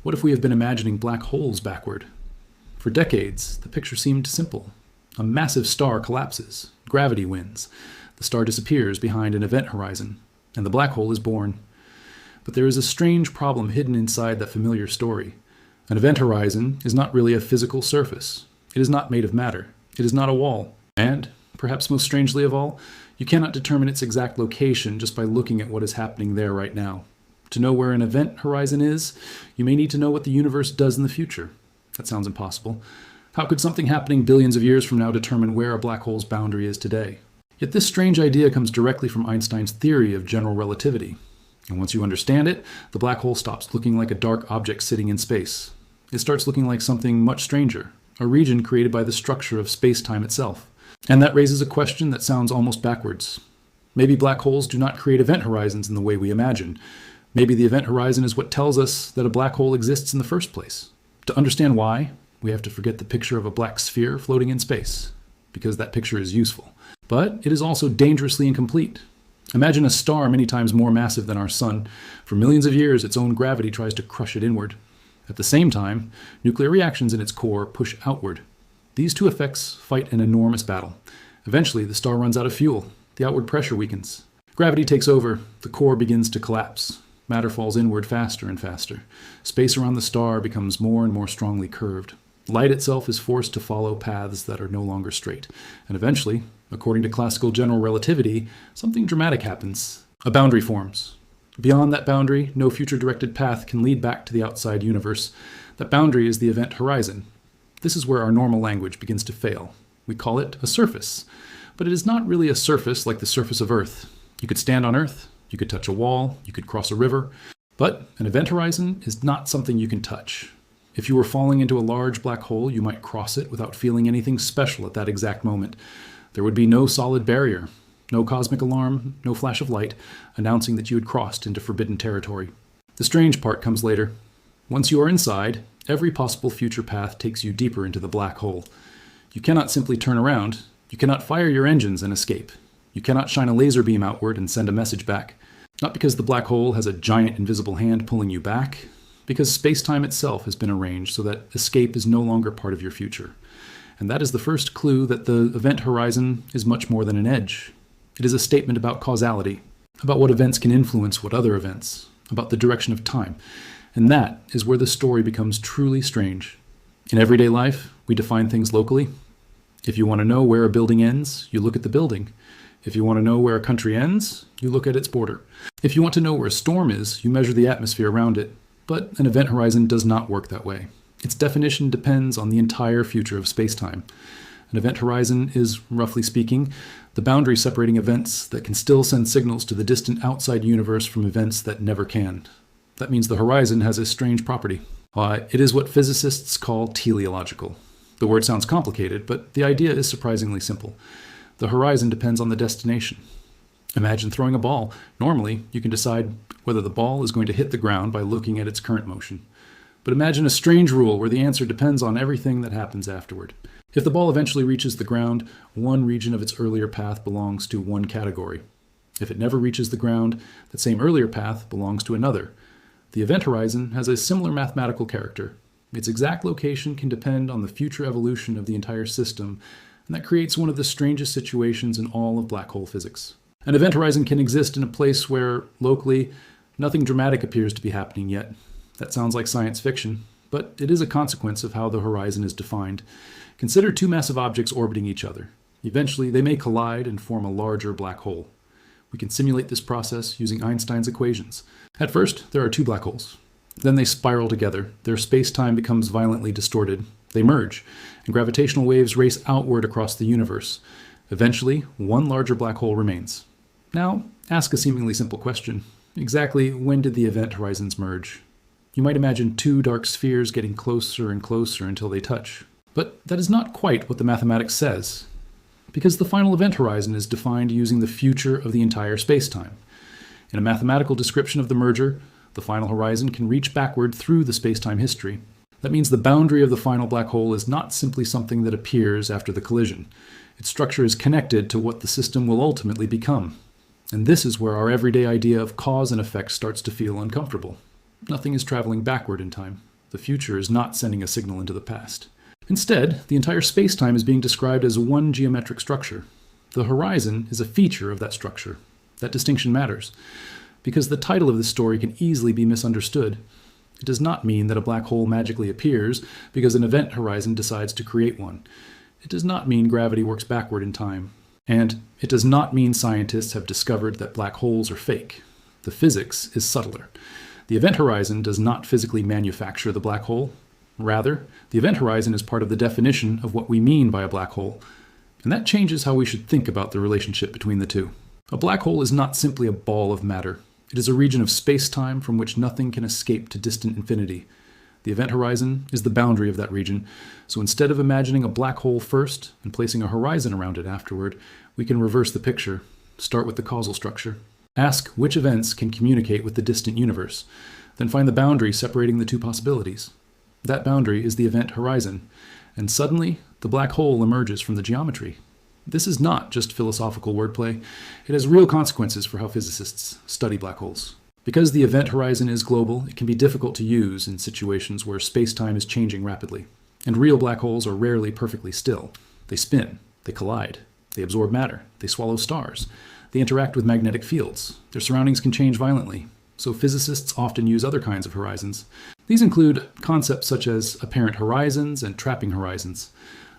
What if we have been imagining black holes backward? For decades, the picture seemed simple. A massive star collapses, gravity wins, the star disappears behind an event horizon, and the black hole is born. But there is a strange problem hidden inside that familiar story. An event horizon is not really a physical surface. It is not made of matter. It is not a wall. And, perhaps most strangely of all, you cannot determine its exact location just by looking at what is happening there right now. To know where an event horizon is, you may need to know what the universe does in the future. That sounds impossible. How could something happening billions of years from now determine where a black hole's boundary is today? Yet this strange idea comes directly from Einstein's theory of general relativity. And once you understand it, the black hole stops looking like a dark object sitting in space. It starts looking like something much stranger, a region created by the structure of space-time itself. And that raises a question that sounds almost backwards. Maybe black holes do not create event horizons in the way we imagine. Maybe the event horizon is what tells us that a black hole exists in the first place. To understand why, we have to forget the picture of a black sphere floating in space, because that picture is useful. But it is also dangerously incomplete. Imagine a star many times more massive than our sun. For millions of years, its own gravity tries to crush it inward. At the same time, nuclear reactions in its core push outward. These two effects fight an enormous battle. Eventually, the star runs out of fuel. The outward pressure weakens. Gravity takes over. The core begins to collapse. Matter falls inward faster and faster. Space around the star becomes more and more strongly curved. Light itself is forced to follow paths that are no longer straight. And eventually, according to classical general relativity, something dramatic happens. A boundary forms. Beyond that boundary, no future directed path can lead back to the outside universe. That boundary is the event horizon. This is where our normal language begins to fail. We call it a surface. But it is not really a surface like the surface of Earth. You could stand on Earth, you could touch a wall, you could cross a river. But an event horizon is not something you can touch. If you were falling into a large black hole, you might cross it without feeling anything special at that exact moment. There would be no solid barrier, no cosmic alarm, no flash of light, announcing that you had crossed into forbidden territory. The strange part comes later. Once you are inside, every possible future path takes you deeper into the black hole. You cannot simply turn around. You cannot fire your engines and escape. You cannot shine a laser beam outward and send a message back. Not because the black hole has a giant invisible hand pulling you back, because space-time itself has been arranged so that escape is no longer part of your future. And that is the first clue that the event horizon is much more than an edge. It is a statement about causality, about what events can influence what other events, about the direction of time. And that is where the story becomes truly strange. In everyday life, we define things locally. If you want to know where a building ends, you look at the building. If you want to know where a country ends, you look at its border. If you want to know where a storm is, you measure the atmosphere around it. But an event horizon does not work that way. Its definition depends on the entire future of space-time. An event horizon is, roughly speaking, the boundary separating events that can still send signals to the distant outside universe from events that never can. That means the horizon has a strange property. It is what physicists call teleological. The word sounds complicated, but the idea is surprisingly simple. The horizon depends on the destination. Imagine throwing a ball. Normally, you can decide whether the ball is going to hit the ground by looking at its current motion. But imagine a strange rule where the answer depends on everything that happens afterward. If the ball eventually reaches the ground, one region of its earlier path belongs to one category. If it never reaches the ground, that same earlier path belongs to another. The event horizon has a similar mathematical character. Its exact location can depend on the future evolution of the entire system, and that creates one of the strangest situations in all of black hole physics. An event horizon can exist in a place where, locally, nothing dramatic appears to be happening yet. That sounds like science fiction, but it is a consequence of how the horizon is defined. Consider two massive objects orbiting each other. Eventually, they may collide and form a larger black hole. We can simulate this process using Einstein's equations. At first, there are two black holes. Then they spiral together. Their space-time becomes violently distorted. They merge, and gravitational waves race outward across the universe. Eventually, one larger black hole remains. Now, ask a seemingly simple question. Exactly when did the event horizons merge? You might imagine two dark spheres getting closer and closer until they touch. But that is not quite what the mathematics says, because the final event horizon is defined using the future of the entire spacetime. In a mathematical description of the merger, the final horizon can reach backward through the spacetime history. That means the boundary of the final black hole is not simply something that appears after the collision. Its structure is connected to what the system will ultimately become. And this is where our everyday idea of cause and effect starts to feel uncomfortable. Nothing is traveling backward in time. The future is not sending a signal into the past. Instead, the entire spacetime is being described as one geometric structure. The horizon is a feature of that structure. That distinction matters, because the title of this story can easily be misunderstood. It does not mean that a black hole magically appears because an event horizon decides to create one. It does not mean gravity works backward in time. And it does not mean scientists have discovered that black holes are fake. The physics is subtler. The event horizon does not physically manufacture the black hole. Rather, the event horizon is part of the definition of what we mean by a black hole. And that changes how we should think about the relationship between the two. A black hole is not simply a ball of matter. It is a region of space-time from which nothing can escape to distant infinity. The event horizon is the boundary of that region, so instead of imagining a black hole first and placing a horizon around it afterward, we can reverse the picture, start with the causal structure. Ask which events can communicate with the distant universe, then find the boundary separating the two possibilities. That boundary is the event horizon, and suddenly the black hole emerges from the geometry. This is not just philosophical wordplay. It has real consequences for how physicists study black holes. Because the event horizon is global, it can be difficult to use in situations where space-time is changing rapidly. And real black holes are rarely perfectly still. They spin, they collide, they absorb matter, they swallow stars, they interact with magnetic fields. Their surroundings can change violently, so physicists often use other kinds of horizons. These include concepts such as apparent horizons and trapping horizons.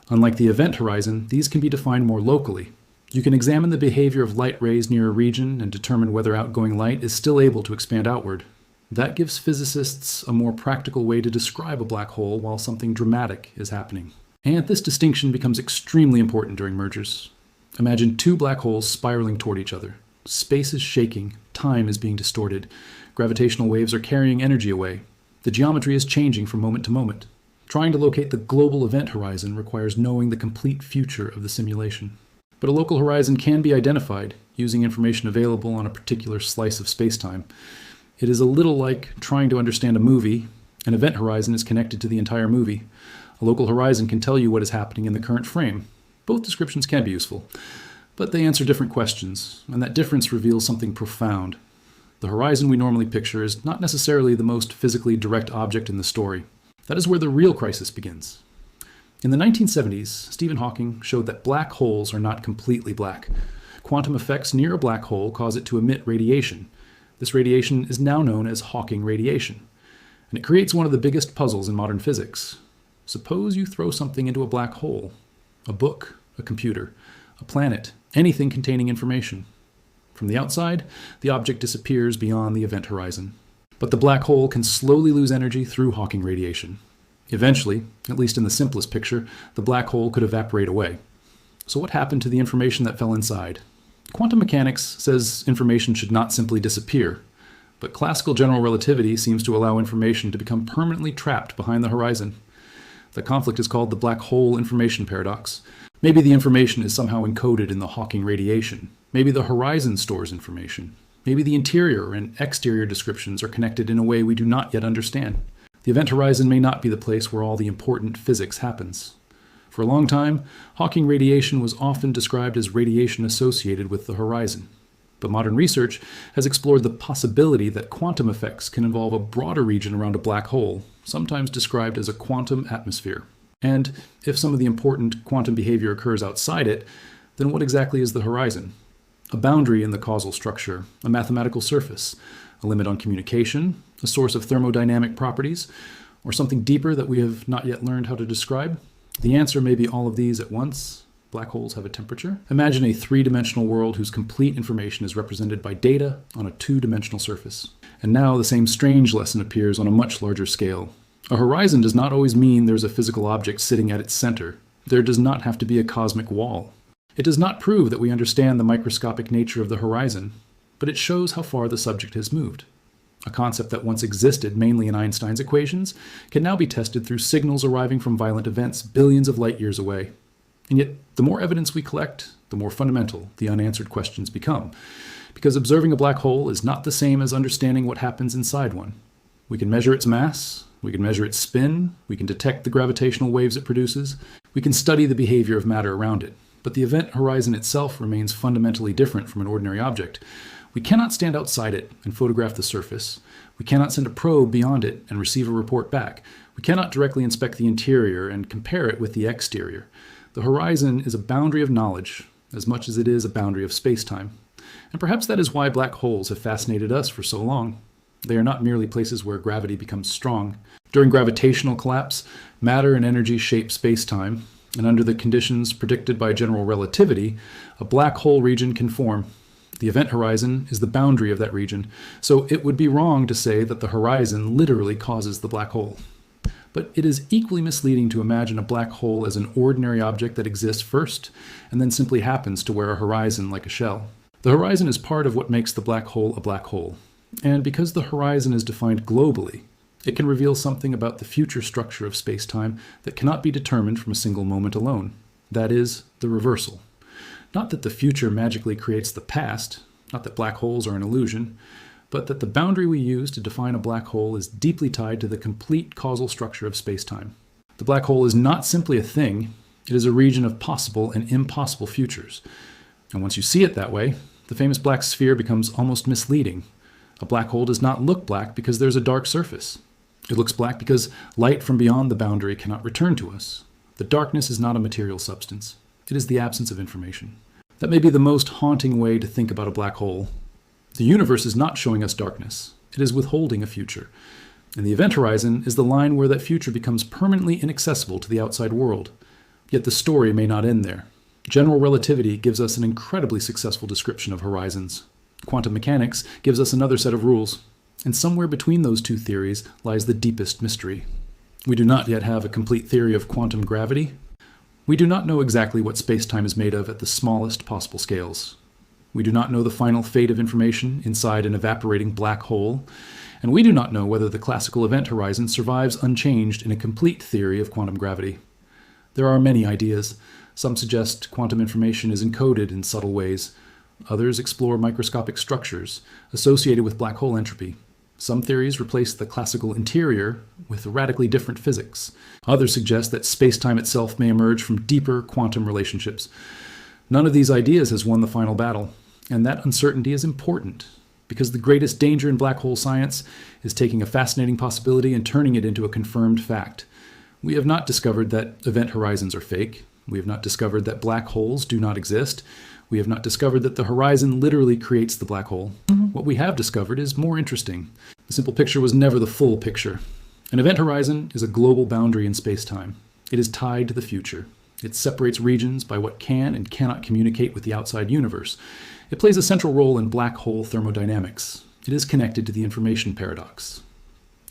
Unlike the event horizon, these can be defined more locally. You can examine the behavior of light rays near a region and determine whether outgoing light is still able to expand outward. That gives physicists a more practical way to describe a black hole while something dramatic is happening. And this distinction becomes extremely important during mergers. Imagine two black holes spiraling toward each other. Space is shaking, time is being distorted, gravitational waves are carrying energy away. The geometry is changing from moment to moment. Trying to locate the global event horizon requires knowing the complete future of the simulation. But a local horizon can be identified using information available on a particular slice of spacetime. It is a little like trying to understand a movie. An event horizon is connected to the entire movie. A local horizon can tell you what is happening in the current frame. Both descriptions can be useful, but they answer different questions, and that difference reveals something profound. The horizon we normally picture is not necessarily the most physically direct object in the story. That is where the real crisis begins. In the 1970s, Stephen Hawking showed that black holes are not completely black. Quantum effects near a black hole cause it to emit radiation. This radiation is now known as Hawking radiation, and it creates one of the biggest puzzles in modern physics. Suppose you throw something into a black hole, a book, a computer, a planet, anything containing information. From the outside, the object disappears beyond the event horizon. But the black hole can slowly lose energy through Hawking radiation. Eventually, at least in the simplest picture, the black hole could evaporate away. So what happened to the information that fell inside? Quantum mechanics says information should not simply disappear, but classical general relativity seems to allow information to become permanently trapped behind the horizon. The conflict is called the black hole information paradox. Maybe the information is somehow encoded in the Hawking radiation. Maybe the horizon stores information. Maybe the interior and exterior descriptions are connected in a way we do not yet understand. The event horizon may not be the place where all the important physics happens. For a long time, Hawking radiation was often described as radiation associated with the horizon. But modern research has explored the possibility that quantum effects can involve a broader region around a black hole, sometimes described as a quantum atmosphere. And if some of the important quantum behavior occurs outside it, then what exactly is the horizon? A boundary in the causal structure, a mathematical surface, a limit on communication, a source of thermodynamic properties, or something deeper that we have not yet learned how to describe? The answer may be all of these at once. Black holes have a temperature. Imagine a three-dimensional world whose complete information is represented by data on a two-dimensional surface. And now the same strange lesson appears on a much larger scale. A horizon does not always mean there's a physical object sitting at its center. There does not have to be a cosmic wall. It does not prove that we understand the microscopic nature of the horizon, but it shows how far the subject has moved. A concept that once existed mainly in Einstein's equations can now be tested through signals arriving from violent events billions of light years away. And yet, the more evidence we collect, the more fundamental the unanswered questions become, because observing a black hole is not the same as understanding what happens inside one. We can measure its mass, we can measure its spin, we can detect the gravitational waves it produces, we can study the behavior of matter around it, but the event horizon itself remains fundamentally different from an ordinary object. We cannot stand outside it and photograph the surface, We cannot send a probe beyond it and receive a report back. We cannot directly inspect the interior and compare it with the exterior. The horizon is a boundary of knowledge, as much as it is a boundary of spacetime. And perhaps that is why black holes have fascinated us for so long. They are not merely places where gravity becomes strong. During gravitational collapse, matter and energy shape spacetime, and under the conditions predicted by general relativity, a black hole region can form. The event horizon is the boundary of that region, so it would be wrong to say that the horizon literally causes the black hole. But it is equally misleading to imagine a black hole as an ordinary object that exists first, and then simply happens to wear a horizon like a shell. The horizon is part of what makes the black hole a black hole. And because the horizon is defined globally, it can reveal something about the future structure of spacetime that cannot be determined from a single moment alone. That is, the reversal. Not that the future magically creates the past, not that black holes are an illusion, but that the boundary we use to define a black hole is deeply tied to the complete causal structure of spacetime. The black hole is not simply a thing, it is a region of possible and impossible futures. And once you see it that way, the famous black sphere becomes almost misleading. A black hole does not look black because there's a dark surface. It looks black because light from beyond the boundary cannot return to us. The darkness is not a material substance. It is the absence of information. That may be the most haunting way to think about a black hole. The universe is not showing us darkness. It is withholding a future. And the event horizon is the line where that future becomes permanently inaccessible to the outside world. Yet the story may not end there. General relativity gives us an incredibly successful description of horizons. Quantum mechanics gives us another set of rules. And somewhere between those two theories lies the deepest mystery. We do not yet have a complete theory of quantum gravity. We do not know exactly what spacetime is made of at the smallest possible scales. We do not know the final fate of information inside an evaporating black hole, and we do not know whether the classical event horizon survives unchanged in a complete theory of quantum gravity. There are many ideas. Some suggest quantum information is encoded in subtle ways. Others explore microscopic structures associated with black hole entropy. Some theories replace the classical interior with radically different physics. Others suggest that spacetime itself may emerge from deeper quantum relationships. None of these ideas has won the final battle, and that uncertainty is important, because the greatest danger in black hole science is taking a fascinating possibility and turning it into a confirmed fact. We have not discovered that event horizons are fake. We have not discovered that black holes do not exist. We have not discovered that the horizon literally creates the black hole. What we have discovered is more interesting. The simple picture was never the full picture. An event horizon is a global boundary in spacetime. It is tied to the future. It separates regions by what can and cannot communicate with the outside universe. It plays a central role in black hole thermodynamics. It is connected to the information paradox.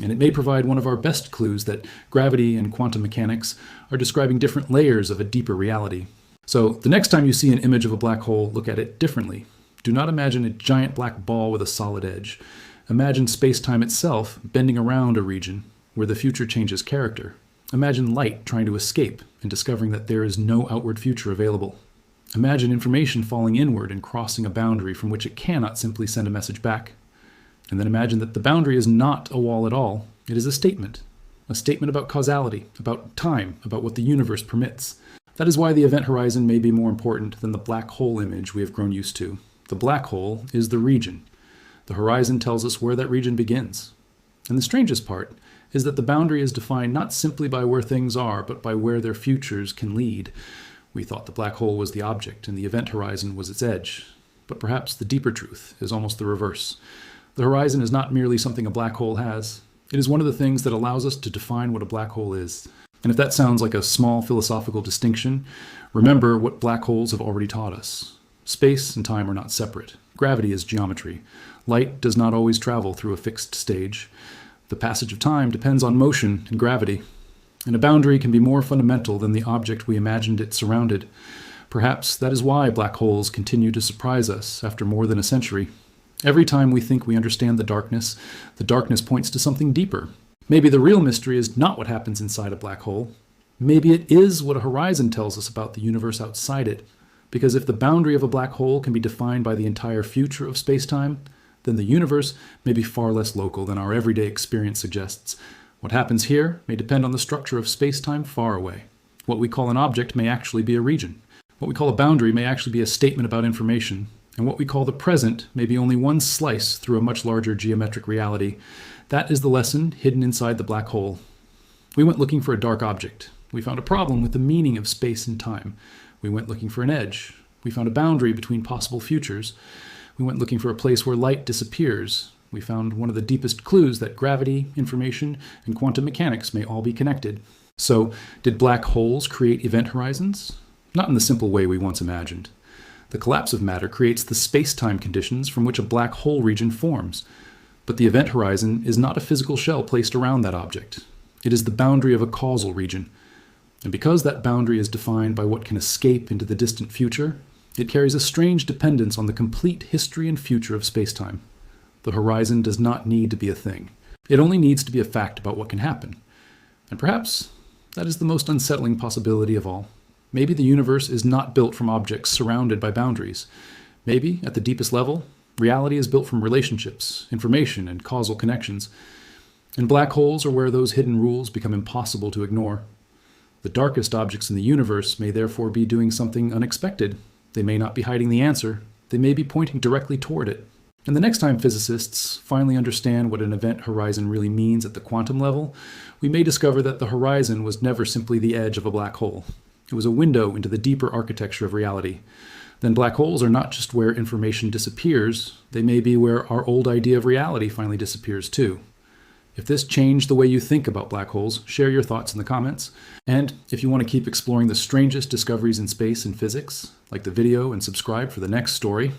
And it may provide one of our best clues that gravity and quantum mechanics are describing different layers of a deeper reality. So the next time you see an image of a black hole, look at it differently. Do not imagine a giant black ball with a solid edge. Imagine space-time itself bending around a region where the future changes character. Imagine light trying to escape and discovering that there is no outward future available. Imagine information falling inward and crossing a boundary from which it cannot simply send a message back. And then imagine that the boundary is not a wall at all. It is a statement about causality, about time, about what the universe permits. That is why the event horizon may be more important than the black hole image we have grown used to. The black hole is the region. The horizon tells us where that region begins. And the strangest part is that the boundary is defined not simply by where things are, but by where their futures can lead. We thought the black hole was the object and the event horizon was its edge. But perhaps the deeper truth is almost the reverse. The horizon is not merely something a black hole has. It is one of the things that allows us to define what a black hole is. And if that sounds like a small philosophical distinction, remember what black holes have already taught us. Space and time are not separate. Gravity is geometry. Light does not always travel through a fixed stage. The passage of time depends on motion and gravity. And a boundary can be more fundamental than the object we imagined it surrounded. Perhaps that is why black holes continue to surprise us after more than a century. Every time we think we understand the darkness points to something deeper. Maybe the real mystery is not what happens inside a black hole. Maybe it is what a horizon tells us about the universe outside it. Because if the boundary of a black hole can be defined by the entire future of spacetime, then the universe may be far less local than our everyday experience suggests. What happens here may depend on the structure of spacetime far away. What we call an object may actually be a region. What we call a boundary may actually be a statement about information. And what we call the present may be only one slice through a much larger geometric reality. That is the lesson hidden inside the black hole. We went looking for a dark object. We found a problem with the meaning of space and time. We went looking for an edge. We found a boundary between possible futures. We went looking for a place where light disappears. We found one of the deepest clues that gravity, information, and quantum mechanics may all be connected. So, did black holes create event horizons? Not in the simple way we once imagined. The collapse of matter creates the space-time conditions from which a black hole region forms. But the event horizon is not a physical shell placed around that object. It is the boundary of a causal region. And because that boundary is defined by what can escape into the distant future, it carries a strange dependence on the complete history and future of space-time. The horizon does not need to be a thing. It only needs to be a fact about what can happen. And perhaps that is the most unsettling possibility of all. Maybe the universe is not built from objects surrounded by boundaries. Maybe, at the deepest level, reality is built from relationships, information, and causal connections. And black holes are where those hidden rules become impossible to ignore. The darkest objects in the universe may therefore be doing something unexpected. They may not be hiding the answer. They may be pointing directly toward it. And the next time physicists finally understand what an event horizon really means at the quantum level, we may discover that the horizon was never simply the edge of a black hole. It was a window into the deeper architecture of reality. Then black holes are not just where information disappears, they may be where our old idea of reality finally disappears too. If this changed the way you think about black holes, share your thoughts in the comments. And if you want to keep exploring the strangest discoveries in space and physics, like the video and subscribe for the next story.